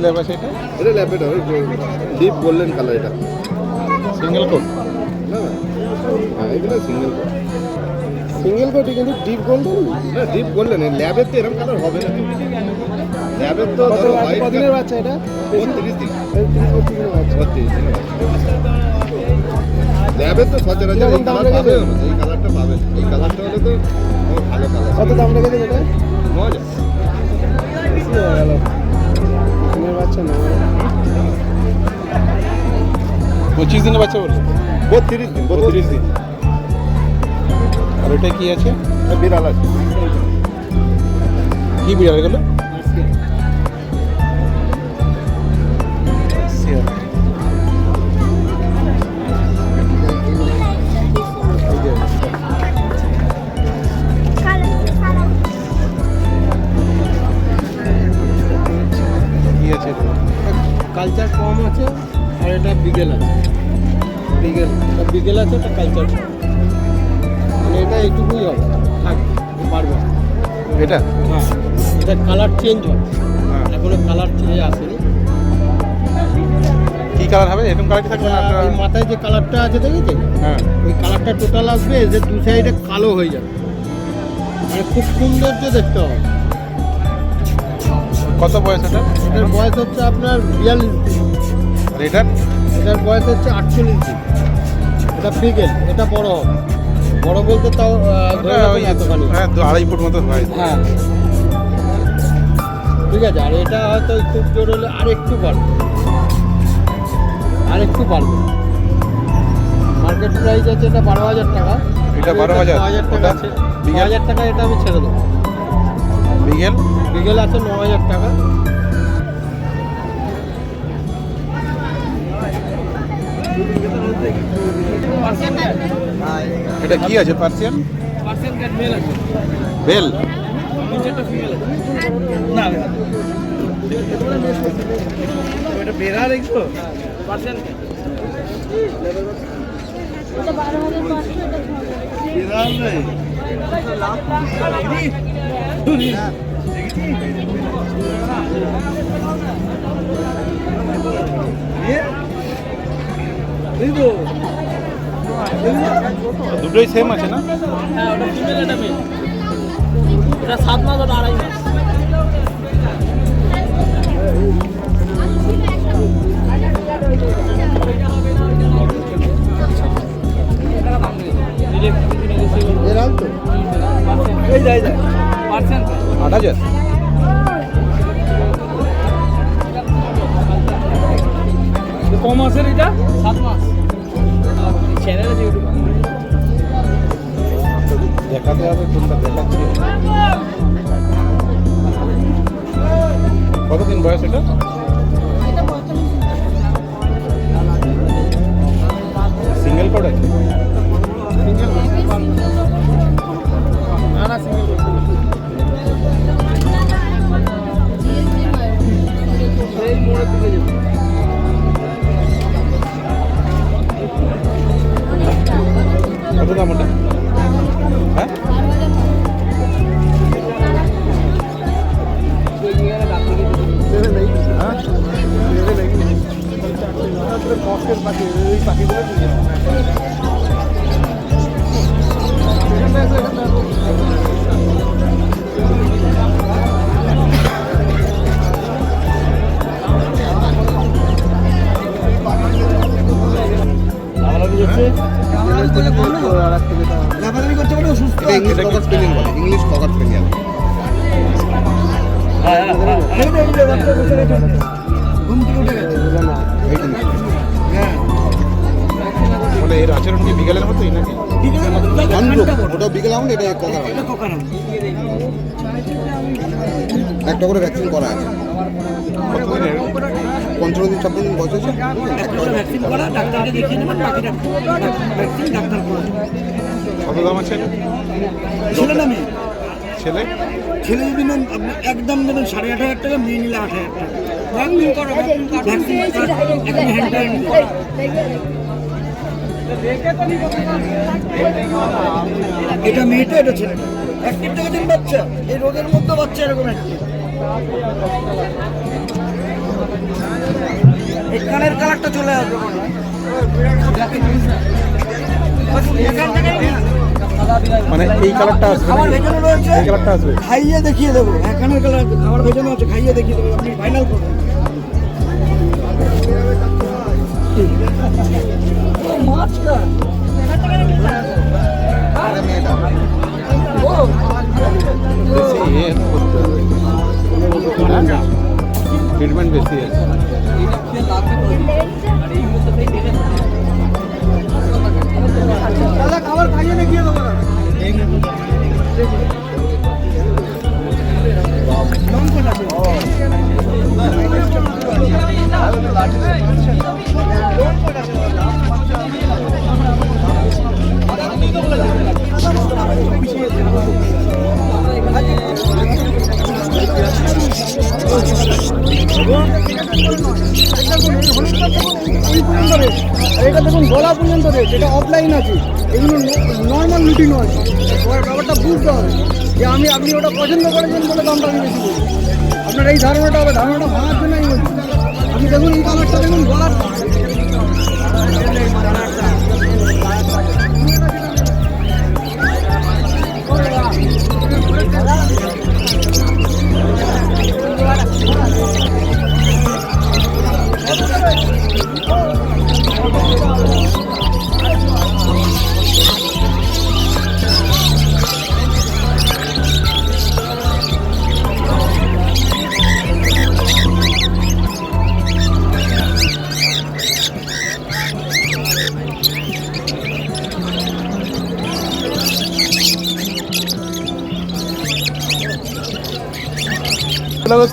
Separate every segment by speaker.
Speaker 1: Lab আছে এটা?
Speaker 2: এটা ল্যাবেট হবে, ডিপ গোল্ডেন কালার। এটা
Speaker 1: সিঙ্গেল কোট
Speaker 2: না, হ্যাঁ এগুলো সিঙ্গেল কোট।
Speaker 1: সিঙ্গেল কোটই কিন্তু ডিপ গোল্ডেন।
Speaker 2: না ডিপ গোল্ডেন, ল্যাবের তো এরকম কালার হবে না। ল্যাবের তো ধরো হোয়াইট।
Speaker 1: কতদিনের বাচ্চা এটা?
Speaker 2: 32 দিন।
Speaker 1: 32 দিনের বাচ্চা।
Speaker 2: 32 দিন। ল্যাবের তো সচরাচর এই কালার পাবে না, এই কালারটা পাবে। এই কালারটা হলে তো ভালো কালার।
Speaker 1: কত দাম রেখেছেন এটা?
Speaker 2: 9000।
Speaker 1: বেশি হয়ে গেল। দিনের বাচ্চা না, 25 দিনের বাচ্চা বললো।
Speaker 2: 32 দিন।
Speaker 1: 32 দিন। আর এটা কি আছে?
Speaker 2: বিড়াল আছে।
Speaker 1: কি বিড়াল গেল? কালচার কম আছে আর এটা বিগেল আছে। বিগেল আছে, এটা কালচার মানে এটা এইটুকুই হবে, থাক পারবে এটা। হ্যাঁ, এটা কালার চেঞ্জ হয়, এখনো কালার চেঞ্জ আসেনি। কি কালার হবে? এরকম কালার কি থাকবে না? এই মাথায় যে কালারটা আছে দেখেছেন? হ্যাঁ, ওই কালারটা টোটাল আসবে, যে দু সাইডে কালো হয়ে যাবে, মানে খুব সৌন্দর্য দেখতে হবে। কত বয়স এটা? এটার বয়স হচ্ছে আপনার 42 দিন। আর এটার বয়স হচ্ছে 48 দিন। এটা বিগেল, এটা বড় হবে। বড় বলতে তাও এতখানি, 2.5 ফুট মতো হয়। হ্যাঁ ঠিক আছে। আর এটা হয়তো খুব জোর হলে আর একটু বাড়বে, মার্কেট প্রাইস আছে এটা 12,000 টাকা। এটা 12,000 টাকা আছে। 9,000 টাকা এটা আমি ছেড়ে দেবো। বিগেল আছে 9,000 টাকা। এটা কি আছে? পার্সিয়ান ক্যাট মেল আছে। বেল নিচেটা ফিমেল আছে। না এটা বেরা রেখো। পার্সিয়ান ক্যাট এটা 12,500 এটা বেরা নেই। দুটোই সেম আছে না? হ্যাঁ, ওটা ফিমেল, এটা মেল। এটা 7 মাস আর 2.5 মাস। পার্সেন্ট 8,000। কম মাসের এটা 7 মাস। চ্যানেল আছে ইউটিউব, দেখাতে হবে কোনটা দেখাচ্ছি। কতদিন বয়স এটা? সিঙ্গেল কোড আছে? না সিঙ্গেল কোড। এই মোড়ের দিকে যাবে। কত দাম ওটা? হ্যাঁ, কষ্টের পাখি, ওই পাখিগুলো
Speaker 2: ইংলিশ ককার স্পেনিয়াল।
Speaker 1: এর আচরণ কি বিকেলের মতোই নাকি?
Speaker 2: ওটা বিকেল আউন্ড, এটা ককার। একটা করে ভ্যাকসিন করা আছে। 15 দিন 26 দিন বয়স আছে।
Speaker 1: কত দাম আছে?
Speaker 3: ছেলে না মেয়ে?
Speaker 1: ছেলে
Speaker 3: যদি নেন আপনি একদম দেবেন 8,500 টাকা, মেয়ে নিলে 8,000 টাকা। এটা মেয়েটা, এটা ছেলেটা। অ্যাক্টিভ দেখেছেন বাচ্চা? এই রোগের মধ্যে বাচ্চা এরকম অ্যাক্টিভ। কানের কালারটা চলে আসবে
Speaker 1: মানে এই কালারটা আসবে,
Speaker 3: খাবার ভেজানো রয়েছে,
Speaker 1: এই কালারটা আসবে।
Speaker 3: খাইয়ে দেখিয়ে দেবো। কানের কালার খাবার ভেজানো আছে, খাইয়ে দেখিয়ে দেবো, আপনি ফাইনাল করবেন। মাছটা
Speaker 1: ট্রিটমেন্ট বেশি আছে।
Speaker 3: দাদা খাবার খাইয়ে দেখিয়ে দেবো না। এটা দেখুন গলা পর্যন্ত রয়েছে, এটা অফলাইন আছে, এগুলো নর্মাল লুটিনো আছে। এবার ব্যাপারটা বুঝতে হবে যে আপনি ওটা পছন্দ করেছেন বলে দামটা আমি বেশি বলছি। আপনার এই ধারণাটা হবে, ধারণাটা ভাঙার জন্য আমি বলছি। আপনি দেখুন এই কালারটা দেখুন, গলার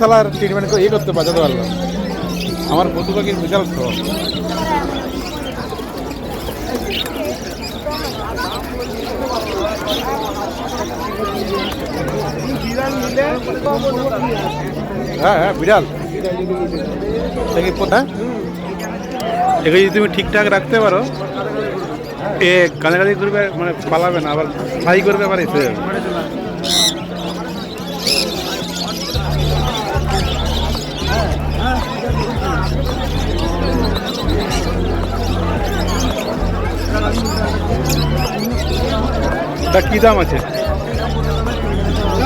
Speaker 1: সালার ট্রিটমেন্ট করে করতে বাঁচাতে পারলাম। আমার পশু পাখির বিশাল শখ। হ্যাঁ হ্যাঁ, বিড়াল দেখি কোথায়। একে যদি তুমি ঠিকঠাক রাখতে পারো, এ কাছাকাছি করবে, মানে পালাবে না, আবার ফ্লাই করবে, আবার এসে যাবে। তা কী দাম আছে?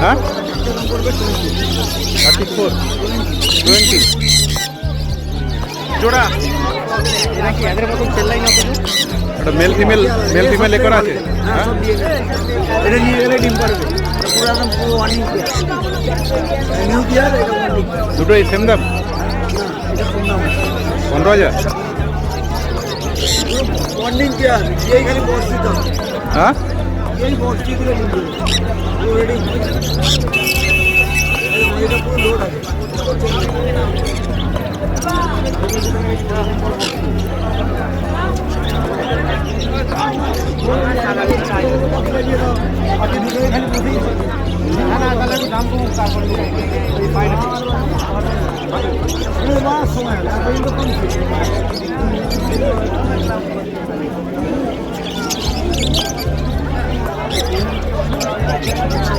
Speaker 1: হ্যাঁ 34, 20 জোড়া। ওটা মেল ফিমেল এ করা আছে। হ্যাঁ,
Speaker 3: এটা নিয়ে গেলে ডিম পারবে, পুরো একদম পুরো ওয়ার্নিং নিউ ইয়ার।
Speaker 1: দুটোই সেম দাম, 15,000।
Speaker 3: ওয়ার্নিং কেয়ার এই খালি বর্ষি দাম।
Speaker 1: হ্যাঁ,
Speaker 3: এই বর্ষিগুলো ডিম পারবে রেডি। এটা পুরো লোড আছে।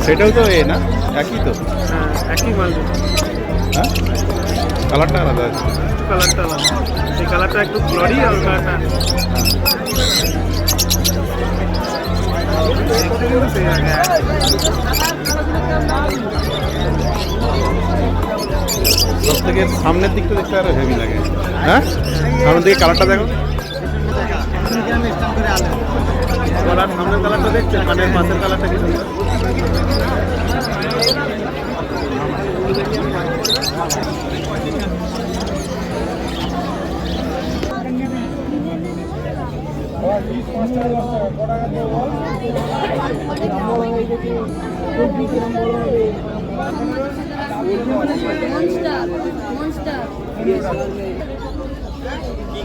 Speaker 1: সেটাও তো এ না, একই তো।
Speaker 4: একই মাল,
Speaker 1: হ্যাঁ, কালারটা আলাদা আছে।
Speaker 4: কালারটা আলাদা, এই কালারটা একটু ব্লাডি আর কালারটা
Speaker 1: সব থেকে সামনের দিকটা দেখতে আরো হেভি লাগে। হ্যাঁ, সামনের দিকে কালারটা দেখো।
Speaker 4: গলার সামনের কালারটা দেখছে, কানের পাশের কালারটা কি সুন্দর।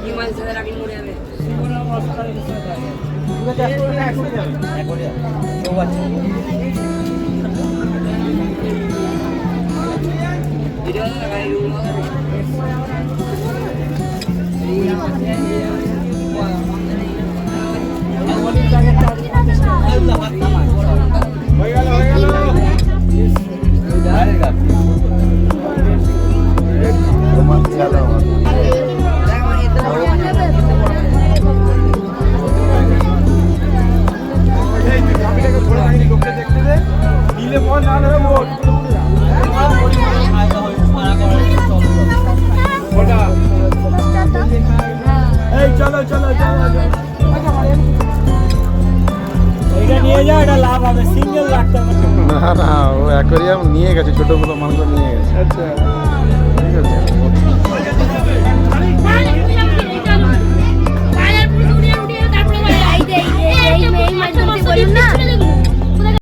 Speaker 5: কি মাছ ধরে রাখি মরে যাবে।
Speaker 3: এটা নিয়ে যাও, এটা লাভ হবে, সিঙ্গেল রাখতে হবে।
Speaker 2: না না, ও অ্যাকোয়ারিয়াম নিয়ে গেছে, ছোট বড় মাছগুলো নিয়ে গেছে।
Speaker 3: আচ্ছা